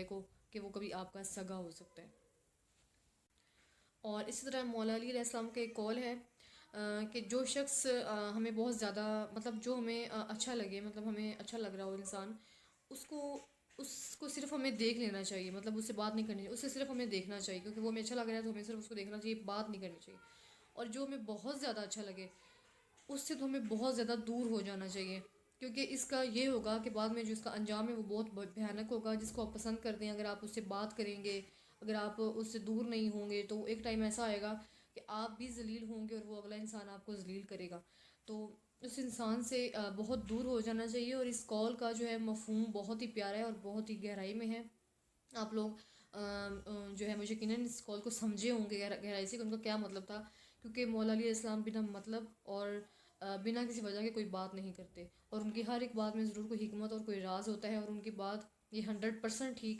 بندے کو کہ وہ کبھی آپ کا سگا ہو سکتا ہے۔ اور اسی طرح مولا علی علیہ السلام کا ایک قول ہے کہ جو شخص ہمیں بہت زیادہ مطلب جو ہمیں اچھا لگے، مطلب ہمیں اچھا لگ رہا ہو انسان، اس کو صرف ہمیں دیکھ لینا چاہیے، مطلب اس سے بات نہیں کرنی چاہیے، اس سے صرف ہمیں دیکھنا چاہیے، کیونکہ وہ ہمیں اچھا لگ رہا ہے تو ہمیں صرف اس کو دیکھنا چاہیے، بات نہیں کرنی چاہیے۔ اور جو ہمیں بہت زیادہ اچھا لگے اس سے تو ہمیں بہت زیادہ دور ہو جانا چاہیے، کیونکہ اس کا یہ ہوگا کہ بعد میں جو اس کا انجام ہے وہ بہت بھیانک ہوگا۔ جس کو آپ پسند کرتے ہیں، اگر آپ اس سے بات کریں گے، اگر آپ اس سے دور نہیں ہوں گے، تو ایک ٹائم ایسا آئے گا کہ آپ بھی ذلیل ہوں گے اور وہ اگلا انسان آپ کو ذلیل کرے گا۔ تو اس انسان سے بہت دور ہو جانا چاہیے۔ اور اس قول کا جو ہے مفہوم بہت ہی پیارا ہے اور بہت ہی گہرائی میں ہے۔ آپ لوگ جو ہے مجھے یقیناً اس قول کو سمجھے ہوں گے گہرائی سے کہ ان کا کیا مطلب تھا، کیونکہ مولا علیہ السلام بنا مطلب اور بنا کسی وجہ کے کوئی بات نہیں کرتے، اور ان کی ہر ایک بات میں ضرور کوئی حکمت اور کوئی راز ہوتا ہے، اور ان کی بات یہ 100% ٹھیک ہے۔